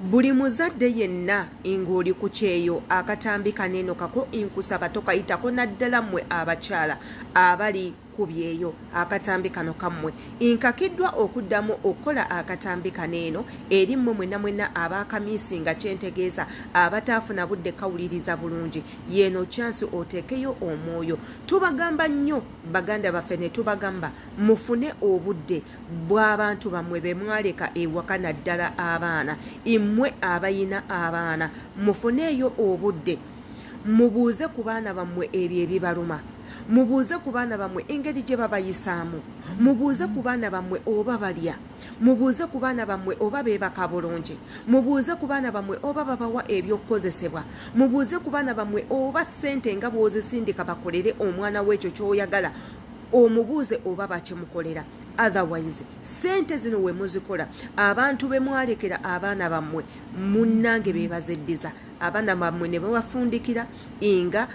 Buli muzadde yenna ng'oli ku kyeyo akatambi kaneeno kako nkusaba tokayitako naddala mmwe abakyala abali ku byeyo akatambi kano kammwe nkakiddwa okuddamu okukola akatambi kaneeno eri mmwe mwenna abakamiisi nga kyentegeeza abataafuna budde kawuliriza bulungi yeeno kyansi oteekeyo omwoyo tubagamba nnyo baganda baffe ne tubagamba mufune obudde bw'abantu bammwe be mwaleka ewaka naddala abaana mmwe abayina abaana mufuneeyo obudde mubuuze ku baana bammwe ebyo ebibaluma mubuuze ku baana bammwe engeri gye babayisaamu mubuuze ku baana bammwe oba balya mubuuze ku baana bammwe oba beebaka bulungi mubuuze ku baana bammwe oba babawa ebyokukozesebwa mubuuze ku baana bammwe oba ssente nga bw'ozisindika bakolere omwana w'ekyo ky'oyagala omubuuze oba bakimukolera otherwise sente zino we muzikola abantu be mwalekera abaana bammwe munnange beebazeddiza abaana bammwe ne babafundikira nga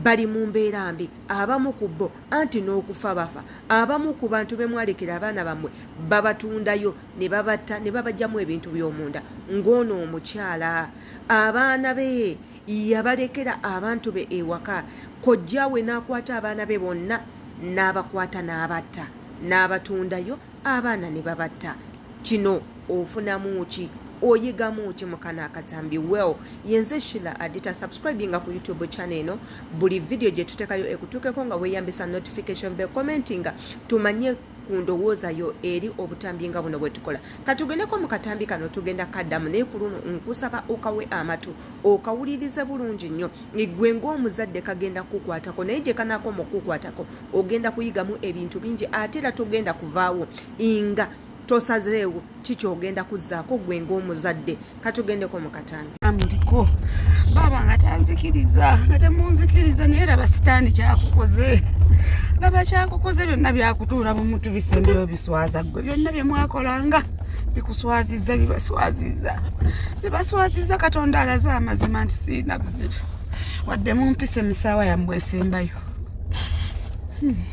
bali mu mbeera mbi abamu ku bo anti n'okufa bafa abamu ku bantu be mwalekera abaana bammwe babatundayo ne babatta ne babajjamu ebintu by'omunda ng'ono omukyala abaana be yabalekera abantu be ewaka kojjaawe n'akwata abaana be bonna n'abakwata n'abatta n'abatundayo abaana ne babatta kino ofunamu ki oyigamu ki mukana akatambi well yenze Shila Adita subscribinga ku YouTube channel eno buli video gye tutekayo ekutukeko nga weyambisa notification bell commentinga tumanye kundowooza yo eri obutambi nga buno bwe tukola katugendeko mu katambi kano tugenda kaddamu naye ku luno nkusaba okawe amatu okawuliriza bulungi nnyo igwe ng'omuzadde kagenda kukwatako naye gye kanaako mu kukwatako ogenda kuyigamu ebintu bingi ate era togenda kuvaawo nga tosazeewo kikyogenda kuzzaako gwe ng'omuzadde katugendeko mu katambi amuriko baba nga tanzikiriza nga temunzikiriza naye laba sitaani kyakukoze laba kyakukoze byonna byakutuula mu mutu bisembyeyo biswaza gwe byonna bye mwakolanga bikuswaziza bibaswaziza katonda alaze amazima nti siina buzibu wadde mumpise misaawa yammwe esembayo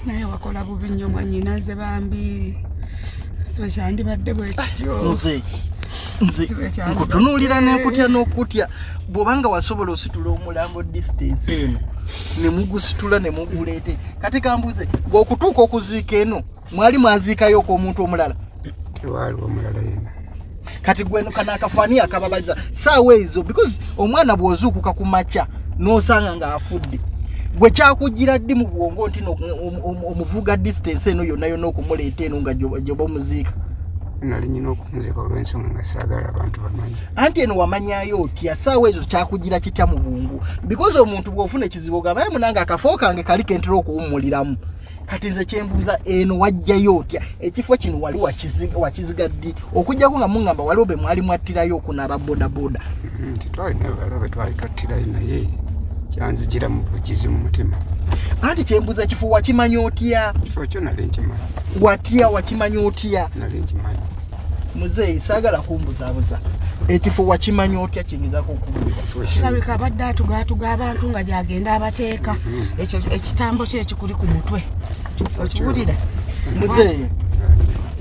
naye wakola bubi nnyo mwannyinaze bambi kyandibadde bwekityo nze nkutunuulira n'okutya n'okutya bw'obanga wasobola ositula omulambo distance eno ne mugusitula ne muguleete kati kambuze ng'okutuuka okuziika eno mwali mwaziikayo omuntu omulala tewaaliwo omulala yena kati gweno kana akafaani akababaliza saawa ezo because omwana bw'ozuukuka ku makya n'osanga ng'afudde gwe kyakugira ddi mu bwongo nti omuvuga distance eno yonna yonna okumuleeta eno nga gyoba omuziika nali nyina okumuziika olw'ensonga nga saagala abantu bamanyi anti eno wamanyayo otya saawa ezo kyakugira kitya mu bwongo because omuntu bw'ofuna ekizibu ogamba ye munange akafo kange kali kentera okuwummuliramu kati nze kyembuuza eno wajjayo otya ekifo kino wali wakiziga ddi okujjako nga muŋŋamba waliwo be mwali mwattirayo okunaaba bodaboda nti twalina bala be twali twattirayo naye kyanzijira mu bugizi mu mutima anti kyembuuza ekifo wakimanya otya kifo kyo nali nkimanyi watya wakimanya otya nali nkimanyi muzeeyi saagala kumbuzaabuza ekifo wakimanya otya kiyinzaako okubuuza kirabika abadde atugaatuga abantu nga gyagenda abateeka ekitambo kye ekikuli ku mutwe okiwulira muzeeyi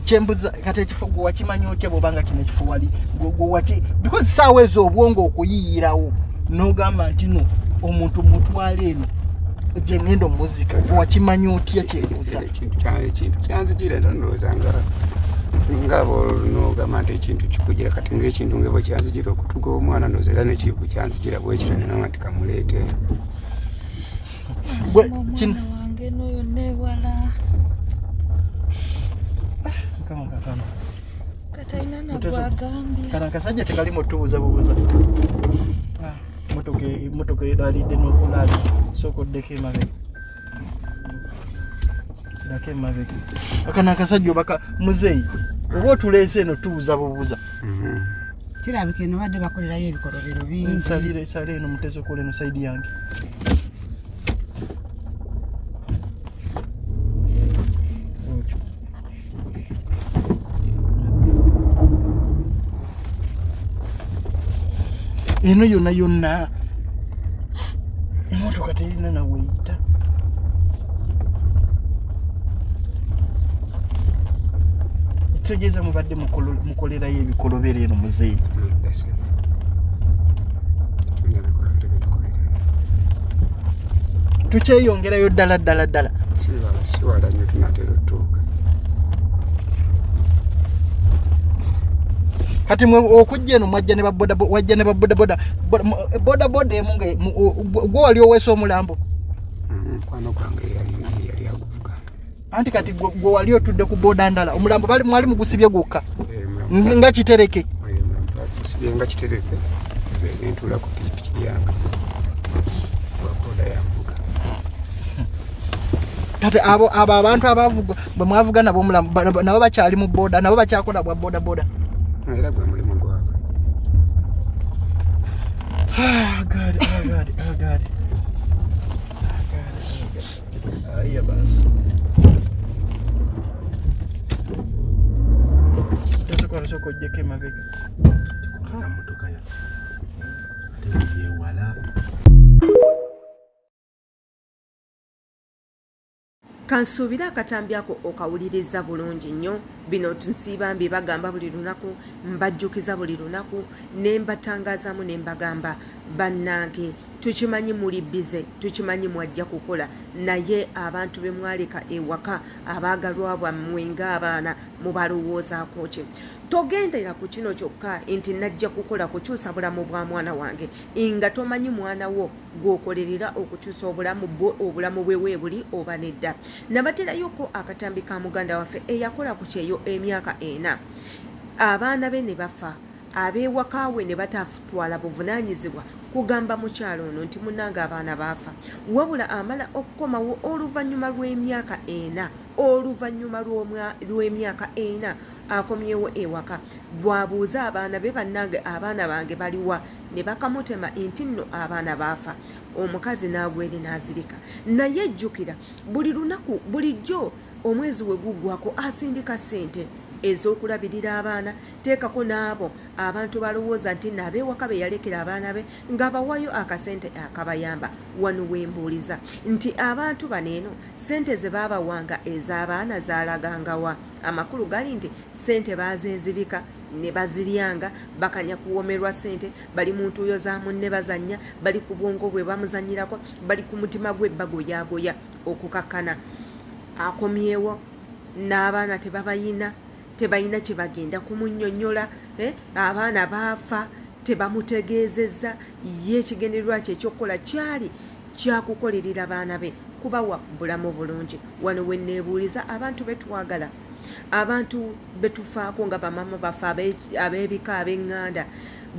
kyembuza kati ekifo gwe wakimanya otya bw'obanga kino ekifo wali because saawa ezo obwongo okuyiiyirawo n'ogamba nti no omuntu mutwala eno gye ngenda omuzika wakimanya otya kyembuza ekintu kyanzijira ndowooza nga bonogamba nti ekintu kikugira kati ng'ekintu ngebwe kyanzijira okutuga omwana ndowooza era nekibu kyanzijira bwekito nenanga nti kamuleete omwana wange n'oyo neewala katalina nabwagambye kana akasajja tekalimu otubuuza bubuuza motoka eralidde n'okulaali sooka oddeko emabega kirako emabega akana akasajja obaka muzeeyi oba otuleese eno tubuuza bubuuza kirabika eno badde bakolerayo ebikolobero bingi nsabire eno muteesa okola eno saidi yange eno yonna yonna emotoka terina naweyita kitegeeza mubadde mukolerayo ebikolobero eno muzeeyi. Tukyeyongerayo ddala. siwala nnyo tunatera otuuka. Kati mwe okujja eno wajja ne babodaboda emu gwe wali oweesa omulambo. Mukwano gwange yali aguvuga. Anti kati gwe wali otudde ku boda ndala omulambo mwali mugusibye gwokka nga kitereke. Gusibye nga kitereke nze nentula ku pikipiki yange boda yambuga. Kati abo abantu abavuga bwe mwavuga nabo omulambo nabo bakyali mu boda nabo bakyakola bwa boda. Era gwe mulimu gwabwe. God. Aya basi. Tosokola sokojjeko emabega. Na motoka ya. Tebiye wala. Kansuubira akatambi ako okawuliriza bulungi nnyo. Bino tunsiiba mbi bagamba buli lunaku, mbajjukiza buli lunaku, ne mbatangaazamu ne mbagamba bannange tukimanyi muli bize, tukimanyi mwajja kukola, naye abantu be mwaleka ewaka abaagalwa bwammwe ng'abaana mubalowoozaako ki? Togendera ku kino kyokka nti najja kukola kukyusa bulamu bwa mwana wange nga tomanyi mwana wo gw'okolerera okukyusa obulamu bwe weebuli oba nedda. Nabaterayoko akatambi ka muganda waffe eyakola ku kyeyo emyaka 4. Abaana be ne bafa, abeewaka we ne batatwala buvunaanyizibwa kugamba mukyalo ono nti munnange abaana baafa, wabula amala okukomawo oluvannyuma lw'emyaka 4, oluvannyuma lw'emyaka 4 akomyewo ewaka. Bwabuuza abaana be, bannange abaana bange baliwa, ne bakamutema nti nno abaana baafa. Omukazi n'agwere n'azirika. Naye jjukira buli lunaku bulijjo omwezi we guggwako asindika ssente ez'okulabirira abaana. Teekako n'abo abantu balowooza nti n'abeewaka be yalekera abaana be ng'abawayo akasente akabayamba. Wano wembuuliza nti abantu bano eno ssente ze baabawanga ez'abaana zaalagangawa? Amakulu gali nti ssente baazenzibika ne baziryanga, bakanya kuwomerwa ssente, bali mu ntuuyo za munne bazannya, bali ku bwongo bwe bamuzanyirako, bali ku mutima gwe bagoyagoya okukakkana. Akomyewo n'abaana tebayina kye bagenda kumunnyonnyola. Abaana baafa tebamutegeezezza. Ye ekigendererwa kye ekyokukola kyali kyakukolerera abaana be, kubawa bulamu bulungi. Wano we neebuuliza abantu betwagala, abantu betufaako nga bamama baffe ab'ebika ab'eŋŋanda,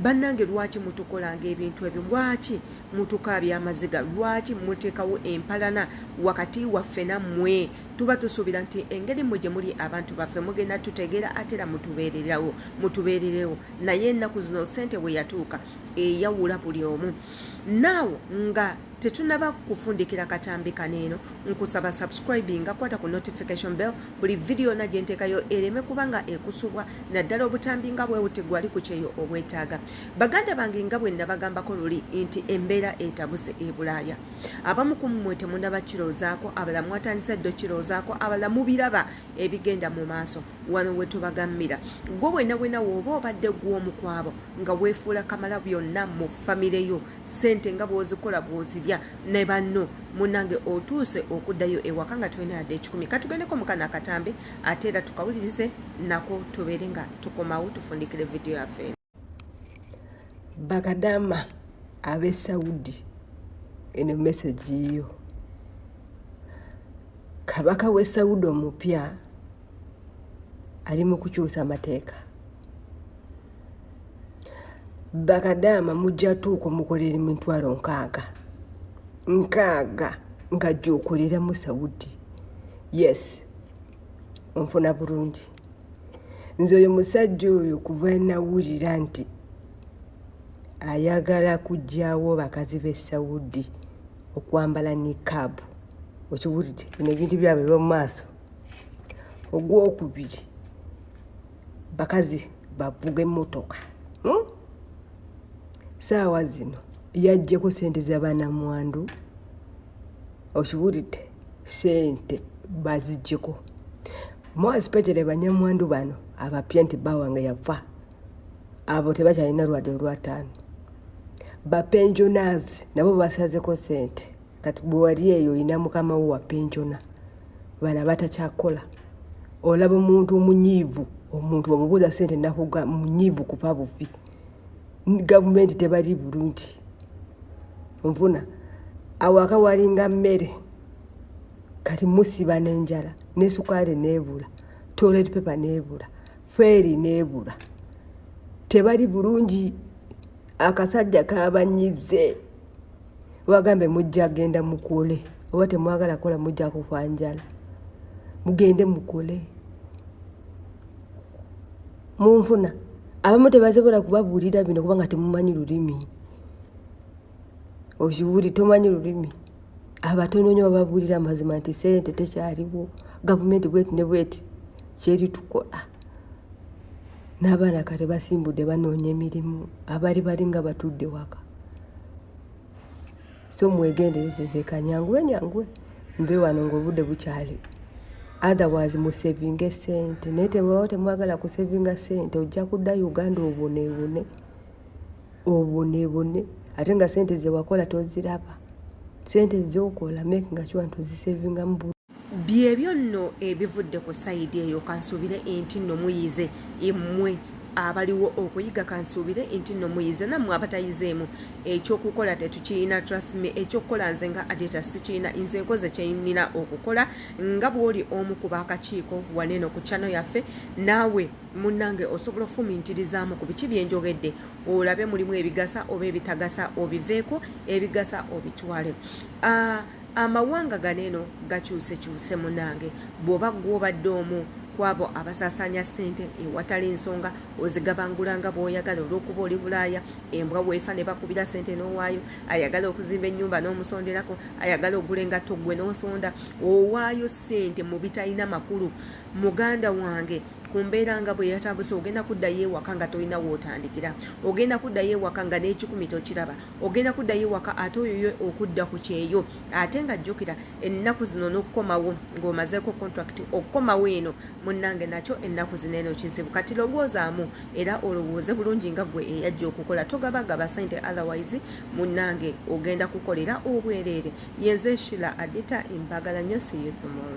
bannange lwaki mutukolanga ebintu ebyo? Lwaki mutukaabya amaziga? Lwaki muteekawo empalana wakati waffe nammwe? Tuba tusuubira nti engeri mwe gye muli abantu baffe mugenda tutegeera ate era mutubeererewo. Naye ennaku zino ssente bwe yatuuka eyawula buli omu. Naawo nga tetunaba kufundikira katambi kaneeno, nkusaba subscribinga, kwata ku notification bell, buli video na gye nteekayo ereme kubanga ekusubwa, naddala obutambi nga bwe buti gwali ku kyeyo obwetaaga. Baganda bange nga bwe nabagambako luli nti embeera etabuse e Bulaaya. Abamu ku mmwe temunaba kiroozaako, abalala mwatandisa ddo kiroozaako, abalala mubiraba ebigenda mu maaso. Wano we tubagambira gwe wena w'oba obadde gw'omu kwabo nga weefuula kamala byonna mu famire yo, ssente nga bw'ozikola bw'ozirya ne banno, munnange otuuse okuddayo ewaka nga tulina yadde 10. Katugendeko mu kano akatambi ate era tukawulirize nako tubeere nga tukomawo tufundikire video yaffe. Bakadama ab'e Saudi eno message yo. Kabaka w'e Saudi omupya ali mu kukyusa amateeka. Bakadama mujja tuuko mukolera emitwalo 6 nga gy'okolera mu Saudi. Yes, onfuna bulungi. Nze oyo musajja oyo kuva nawulira nti ayagala kujjaawo bakazi b'e Saudi okwambala nikaabu. Okiwulidde? Bino ebintu byabwe by'omu maaso. Ogwokubiri, bakazi bavuga emmotoka. Saawa zino yajjeko ssente z'abanamwandu. Okiwulidde? Ssente baziggyeko. More especially banyamwandu bano abapya nti bba wange yafa abo tebakyalina lwadde olwataano. Bapenjonazi nabo basazeko ssente kati bwe wali eyo olina mukama wo wa penjona bana batakyakola. Olaba omuntu omunyiivu, omuntu omubuuza ssente nakuga munyiivu kufa bufi. Gavumenti tebali bulungi. Nfuna awaka walinga mmere kati musiba n'enjala ne sukaali neebula, toilet paper neebula, feeri neebula. Tebali bulungi. Akasajja kabanyize wagambe mujja genda mukole oba temwagala kola mujja kufa njala mugende mukole. Munfuna abamu tebasobola kubabuulira bino kubanga temumanyi lulimi. Okiwuli tomanyi lulimi. Abatono nnyo bababuulira mazima nti ssente tekyaliwo, gavumenti bweti ne bweti kyeri tukola. N'abaana kati basimbudde banoonya emirimu abali balinga batudde waka. So mwegendereze nze kanyangwe nve wano ng'obudde bukyali. Otherwise musevinga ssente naye temwagala kusevinga ssente ojja kudda Uganda oboneebone ate nga ssente ze wakola toziraba. Ssente z'okola making sure nti ozisevinga mu byebyo nno ebivudde ku sayidi eyo. Kansuubire enti nno muyize emmwe abaliwo okuyiga, kansuubire enti nno muyize nammwe abatayizeemu ekyokukola tetukirina. Trust me, ekyokukola nze nga adeta sikirina. Nze nkoze kye nnina okukola nga bw'oli omu ku baakakiiko waneeno ku channel yaffe. Naawe munnange osobola ofumiintirizaamu ku biki bye njogedde, olabe mulimu ebigasa oba ebitagasa, obiveeko, ebigasa obitwale. Amawanga ganeeno gakyusekyuse munange. Bw'oba gw'obadde omu kwabo abasaasaanya ssente ewatali ensonga ozigabangulanga bw'oyagala, olw'okuba oli Bulaaya embwa weefa ne bakubira ssente n'owaayo, ayagala okuzimba ennyumba n'omusonderako, ayagala ogula engatto gwe n'osonda, owaayo ssente mu bitalina makulu. Muganda wange ku mbeera nga bwe yatambuse ogenda kuddayo ewaka nga tolina w'otandikira, ogenda kuddayo ewaka nga n'ekikumi tokiraba, ogenda kuddayo ewaka ate oyo okudda ku kyeyo. Ate nga jjukira ennaku zino n'okukomawo ng'omazeeko contract okukomawo eno munnange nakyo ennaku zino eno kizibu. Kati lowoozaamu era olowooze bulungi nga gwe eyajja okukola, togabagaba ssente otherwise munnange ogenda kukolera obwereere. Yenze Shila Adita, mbagala nnyo, see you tomorrow.